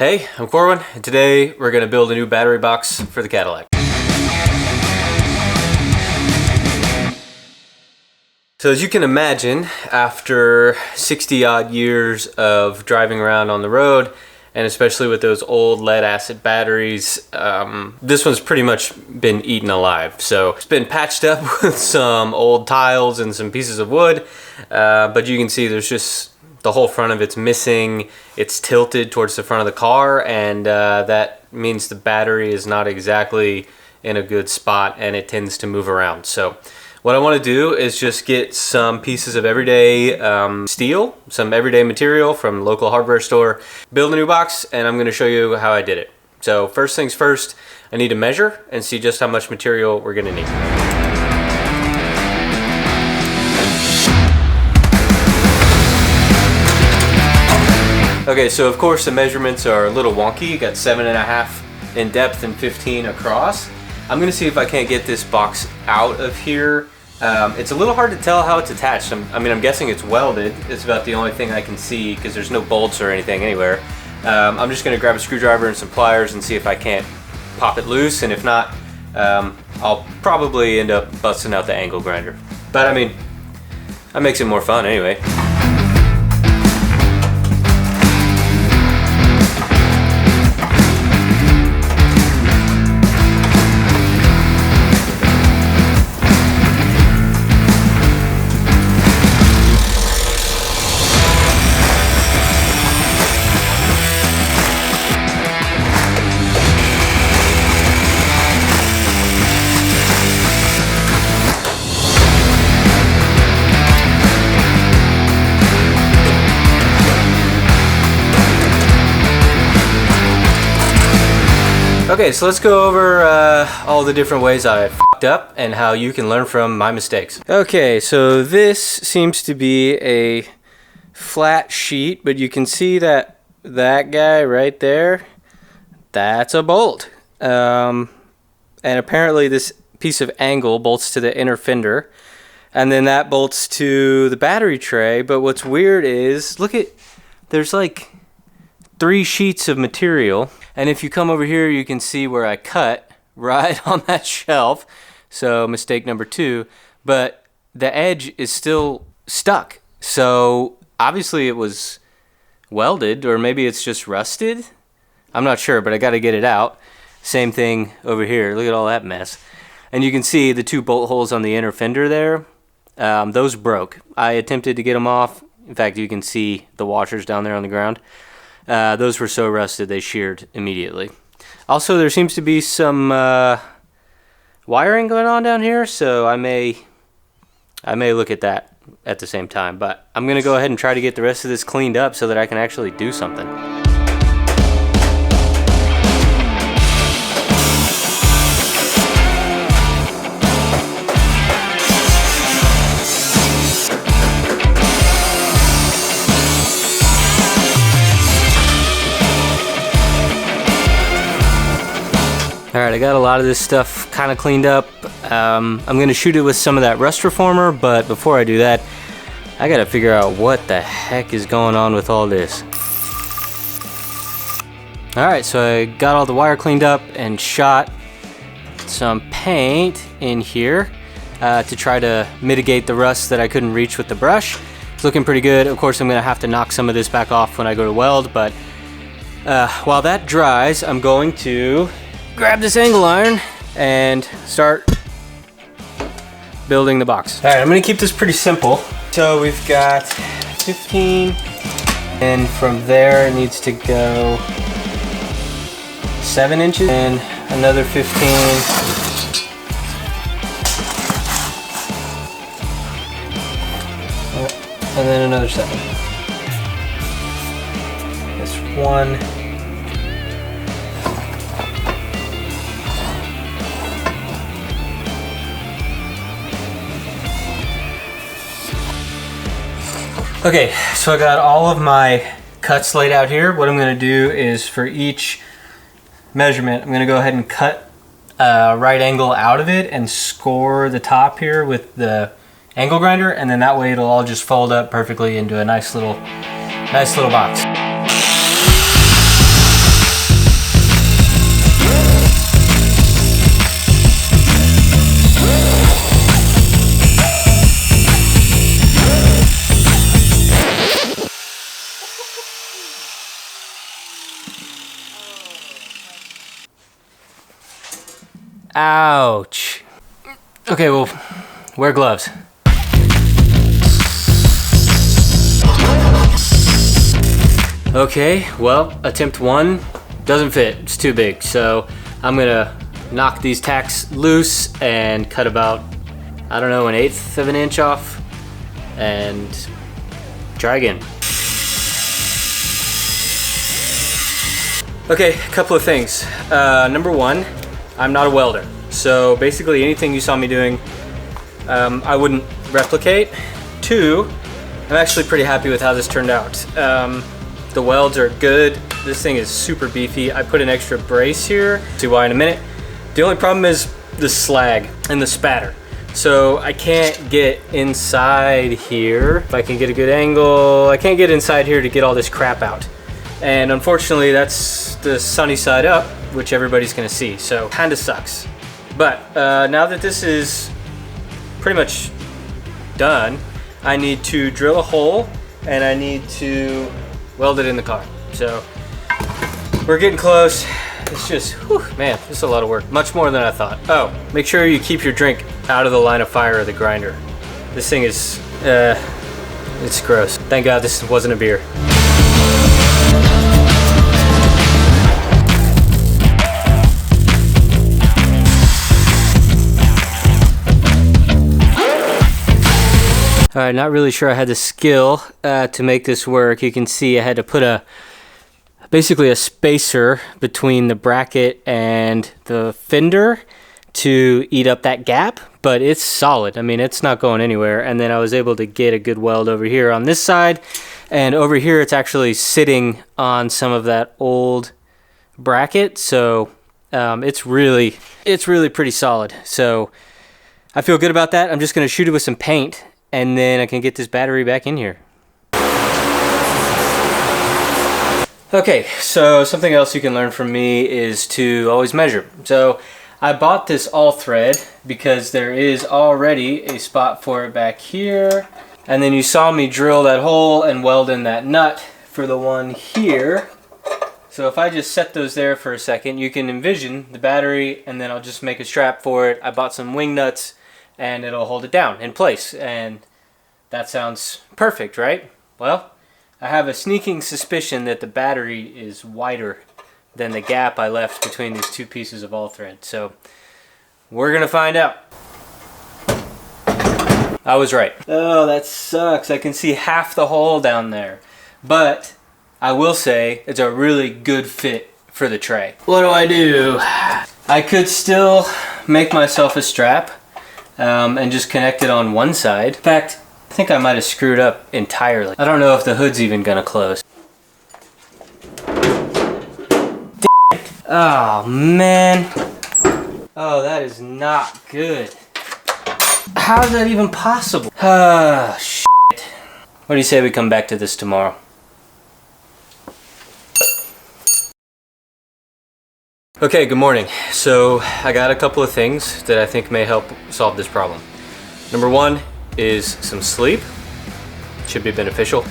Hey, I'm Corwin, and today we're going to build a new battery box for the Cadillac. So as you can imagine, after 60 odd years of driving around on the road, and especially with those old lead acid batteries, this one's pretty much been eaten alive. So it's been patched up with some old tiles and some pieces of wood, but you can see there's just the whole front of it's missing. It's tilted towards the front of the car, and that means the battery is not exactly in a good spot and it tends to move around. So what I want to do is just get some pieces of everyday steel, some everyday material from the local hardware store, build a new box, and I'm going to show you how I did it. So first things first, I need to measure and see just how much material we're going to need. Okay, so of course the measurements are a little wonky. You got 7.5 in depth and 15 across. I'm gonna see if I can't get this box out of here. It's a little hard to tell how it's attached. I'm guessing it's welded. It's about the only thing I can see because there's no bolts or anything anywhere. I'm just gonna grab a screwdriver and some pliers and see if I can't pop it loose, and if not, I'll probably end up busting out the angle grinder. But I mean, that makes it more fun anyway. Okay, so let's go over all the different ways I fucked up and how you can learn from my mistakes. Okay, so this seems to be a flat sheet, but you can see that guy right there, that's a bolt. And apparently this piece of angle bolts to the inner fender, and then that bolts to the battery tray. But what's weird is, look at, there's like 3 sheets of material. And if you come over here, you can see where I cut right on that shelf. So mistake number 2, but the edge is still stuck. So obviously it was welded, or maybe it's just rusted. I'm not sure, but I got to get it out. Same thing over here. Look at all that mess. And you can see the 2 bolt holes on the inner fender there. Those broke. I attempted to get them off. In fact, you can see the washers down there on the ground. Those were so rusted they sheared immediately. Also, there seems to be some wiring going on down here, so I may look at that at the same time. But I'm gonna go ahead and try to get the rest of this cleaned up so that I can actually do something. Alright, I got a lot of this stuff kind of cleaned up. I'm going to shoot it with some of that rust reformer, but before I do that, I got to figure out what the heck is going on with all this. Alright, so I got all the wire cleaned up and shot some paint in here to try to mitigate the rust that I couldn't reach with the brush. It's looking pretty good. Of course, I'm going to have to knock some of this back off when I go to weld, but while that dries, I'm going to grab this angle iron and start building the box. All right, I'm gonna keep this pretty simple. So we've got 15, and from there it needs to go 7 inches, and another 15. And then another 7. This 1. Okay, so I got all of my cuts laid out here. What I'm going to do is, for each measurement, I'm going to go ahead and cut a right angle out of it and score the top here with the angle grinder, and then that way it'll all just fold up perfectly into a nice little box. Ouch. Okay, well, wear gloves. Okay, well, attempt 1 doesn't fit. It's too big. So I'm gonna knock these tacks loose and cut about, I don't know, 1/8 of an inch off and try again. Okay, a couple of things. Number 1, I'm not a welder. So basically anything you saw me doing, I wouldn't replicate. 2, I'm actually pretty happy with how this turned out. The welds are good. This thing is super beefy. I put an extra brace here. See why in a minute. The only problem is the slag and the spatter. So I can't get inside here. If I can get a good angle, I can't get inside here to get all this crap out. And unfortunately, that's the sunny side up, which everybody's gonna see. So kinda sucks. But now that this is pretty much done, I need to drill a hole and I need to weld it in the car. So we're getting close. It's just, whew, man, this is a lot of work. Much more than I thought. Oh, make sure you keep your drink out of the line of fire of the grinder. This thing is, it's gross. Thank God this wasn't a beer. All right, not really sure I had the skill to make this work. You can see I had to put basically a spacer between the bracket and the fender to eat up that gap, but it's solid. I mean, it's not going anywhere. And then I was able to get a good weld over here on this side, and over here it's actually sitting on some of that old bracket. So it's really pretty solid. So I feel good about that. I'm just gonna shoot it with some paint, and then I can get this battery back in here. Okay, so something else you can learn from me is to always measure. So I bought this all thread because there is already a spot for it back here. And then you saw me drill that hole and weld in that nut for the one here. So if I just set those there for a second, you can envision the battery, and then I'll just make a strap for it. I bought some wing nuts and it'll hold it down in place. And that sounds perfect, right? Well, I have a sneaking suspicion that the battery is wider than the gap I left between these two pieces of all thread. So we're gonna find out. I was right. Oh, that sucks. I can see half the hole down there. But I will say it's a really good fit for the tray. What do? I could still make myself a strap and just connect it on one side. In fact, I think I might have screwed up entirely. I don't know if the hood's even gonna close. Damn it. Oh man. Oh, that is not good. How is that even possible? Ah, shit. What do you say we come back to this tomorrow? Okay, good morning. So I got a couple of things that I think may help solve this problem. Number 1 is some sleep. Should be beneficial.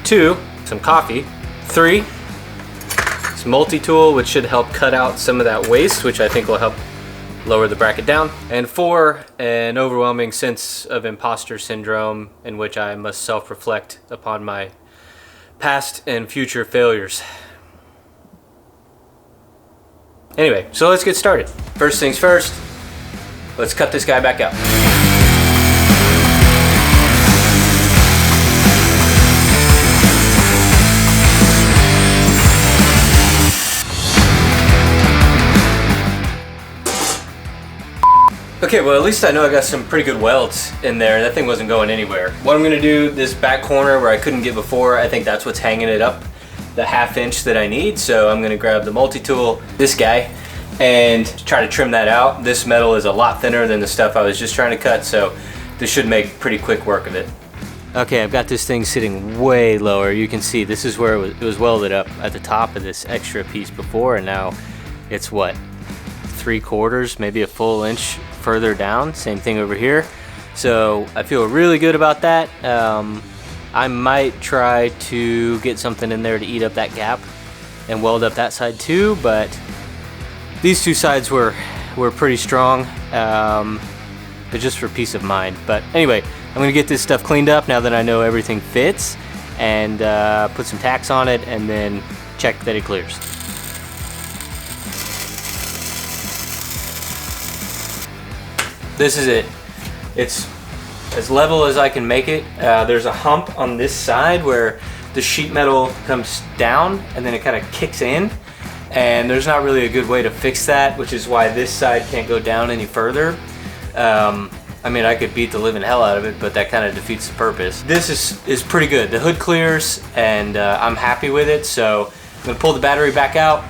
2, some coffee. 3, this multi-tool, which should help cut out some of that waste, which I think will help lower the bracket down. And 4, an overwhelming sense of imposter syndrome in which I must self-reflect upon my past and future failures. Anyway, so let's get started. First things first, let's cut this guy back out. Okay, well at least I know I got some pretty good welds in there. That thing wasn't going anywhere. What I'm gonna do, this back corner where I couldn't get before, I think that's what's hanging it up, the 1/2 inch that I need. So I'm gonna grab the multi-tool, this guy, and try to trim that out. This metal is a lot thinner than the stuff I was just trying to cut, so this should make pretty quick work of it. Okay, I've got this thing sitting way lower. You can see this is where it was welded up at the top of this extra piece before, and now it's what, 3/4, maybe a full inch further down. Same thing over here. So I feel really good about that. I might try to get something in there to eat up that gap and weld up that side too, but these two sides were were pretty strong, but just for peace of mind. But anyway, I'm gonna get this stuff cleaned up now that I know everything fits, and put some tacks on it, and then check that it clears. This is it. It's as level as I can make it. There's a hump on this side where the sheet metal comes down and then it kind of kicks in, and there's not really a good way to fix that, which is why this side can't go down any further. I mean, I could beat the living hell out of it, but that kind of defeats the purpose. This is pretty good. The hood clears, and I'm happy with it, so I'm gonna pull the battery back out,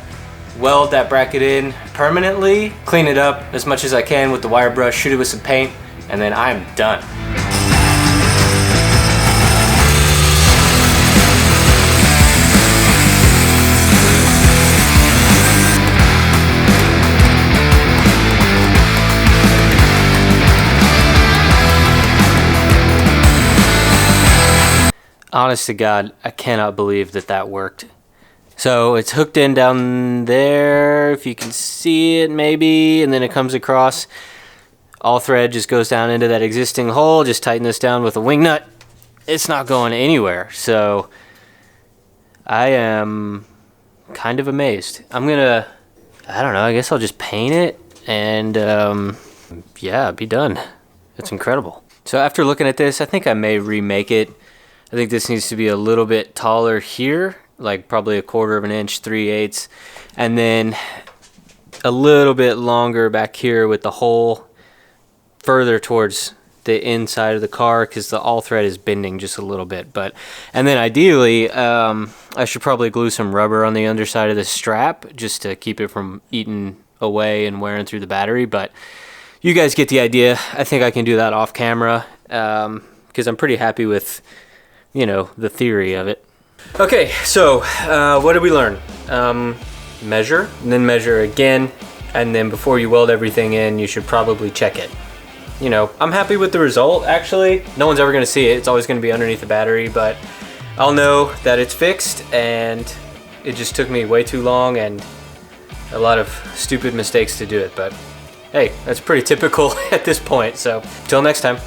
weld that bracket in permanently, clean it up as much as I can with the wire brush, shoot it with some paint, and then I'm done. Honest to God, I cannot believe that that worked. So it's hooked in down there, if you can see it maybe, and then it comes across. All thread just goes down into that existing hole. Just tighten this down with a wing nut. It's not going anywhere. So I am kind of amazed. I'm gonna, I don't know, I guess I'll just paint it and yeah, be done. It's incredible. So after looking at this, I think I may remake it. I think this needs to be a little bit taller here, like probably 1/4 of an inch, 3/8, and then a little bit longer back here with the hole further towards the inside of the car, because the all thread is bending just a little bit. But and then ideally, I should probably glue some rubber on the underside of the strap just to keep it from eating away and wearing through the battery. But you guys get the idea. I think I can do that off camera, because I'm pretty happy with, you know, the theory of it. Okay, so what did we learn? Measure, and then measure again, and then before you weld everything in, you should probably check it. You know, I'm happy with the result, actually. No one's ever gonna see it. It's always gonna be underneath the battery, but I'll know that it's fixed, and it just took me way too long and a lot of stupid mistakes to do it. But hey, that's pretty typical at this point. So, till next time.